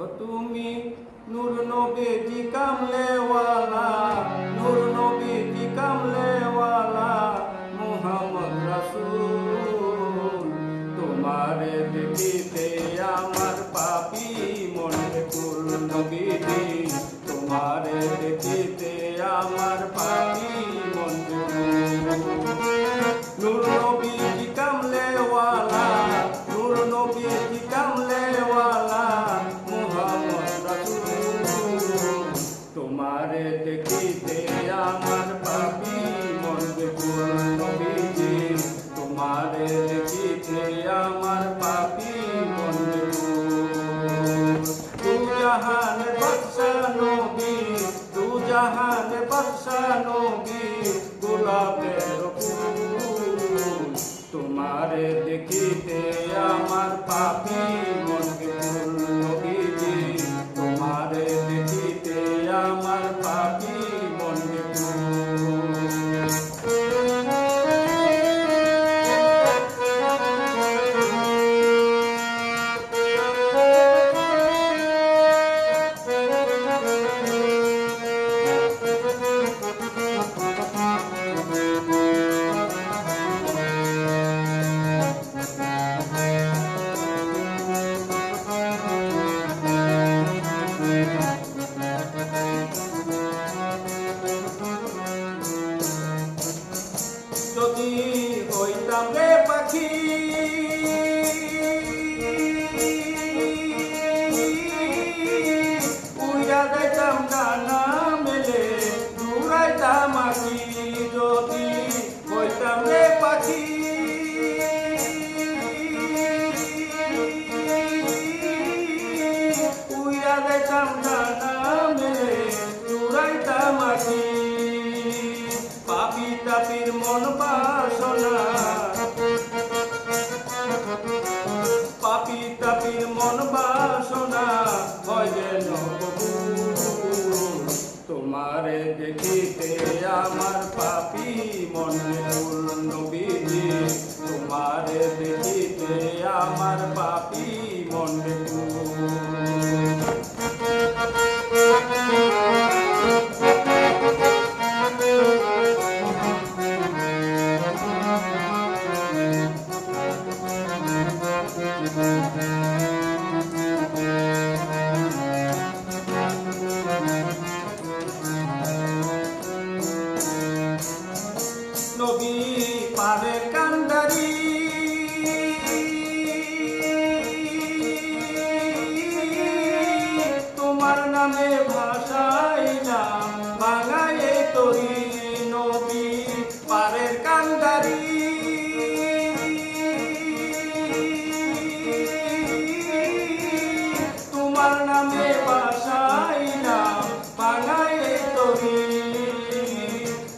ও তুমি নূর নবীজি কামলেওয়ালা, নূর নবীজি কামলেওয়ালা মুহাম্মদ রাসূল। তোমারে দেখিতে আমার পাপী মনে কুল নবীজি, তোমারে দেখিতে আমার পাপী মনে নূর নবীজি কামলেওয়ালা, নূর নবীজি কামলেওয়ালা মুহাম্মদ রাসূল। তোমারে দেখিতে আমার পাপী মন বেকুল নবীজি, তোমারে দেখিতে আমার পাপী মন বেকুল। তু জাহান বাদশাহ নবী, তু জাহান বাদশাহ নবী গোলাপের ফুল। তোমারে দেখিতে আমার পাপী মন বেকুল নবীজি, তোমারে দেখিতে আমার পাপী মন বেকুল। যদি হইতাম রে পাখি, উড়া যাইতাম ডানা মেলে দূরাইতাম আখি। যদি হইতাম রে পাখি, উড়া যাইতাম ডানা মেলে দূরাইতাম আখি। পাপী তাপীর মন বাসনা, পাপী তাপীর মন বাসনা হয় যেন কবুল। তোমারে দেখিতে আমার পাপী মন বেকুল নবীজি, তোমারে দেখিতে আমার পাপী মন বেকুল। নবী পারে কান্দারি, তোমার নামে ভাষাইলাম বাঙায়ে তরি। নবী পারে কান্দারি, তোমার নামে ভাষাইলাম বাঙায়ে তরি।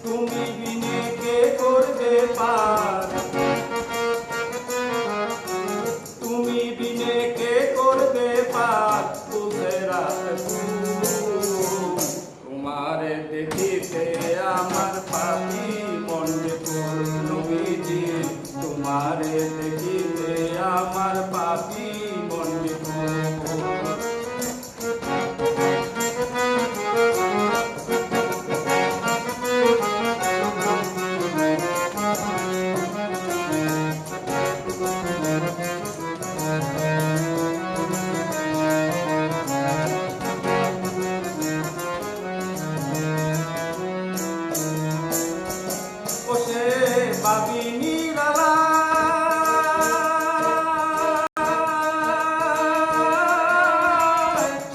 তুমি বিনে কে করবে পার, তুমি বিনে কে করবে পার বুঝে রাত ফুল। তোমারে দেখিতে আমার পাপী মন বেকুল নবীজি, তোমারে দেখিতে আমার পাপী মন বেকুল। ওসে বাবি নিরালা,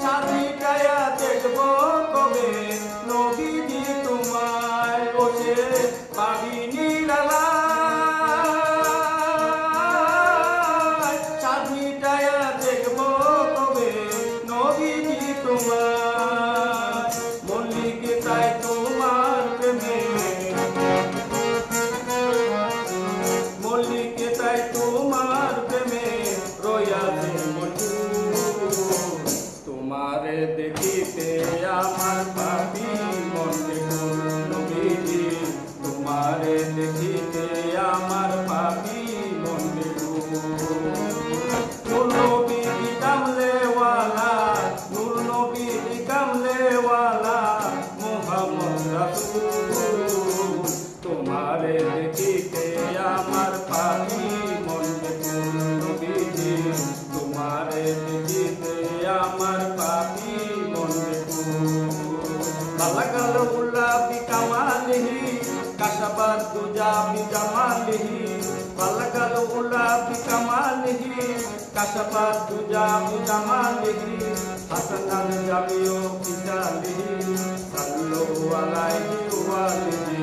সাথীটায়া দেখব কবে নবীজি তোমায়। ওসে বাবি নিরালা, সাথীটায়া দেখব কবে নবীজি তোমায়। মল্লিকে তাই তোমার প্রেমে, মল্লিকে তাই তোমার প্রেমে রয়াছে মজুর। তোমারে দেখিতে আমার পাপী মন বেকুল নবীজি, তোমারে দেখিতে আমার পাপী মন বেকুল। নবীজি কামলেওয়ালা, বালাগাল উলা বিকামালিহি কাশাফাত দুজা বিজামালিহি হাসানাল জামিউ ফিজালিহি সাল্লু আলাইহি ওয়া আলিহি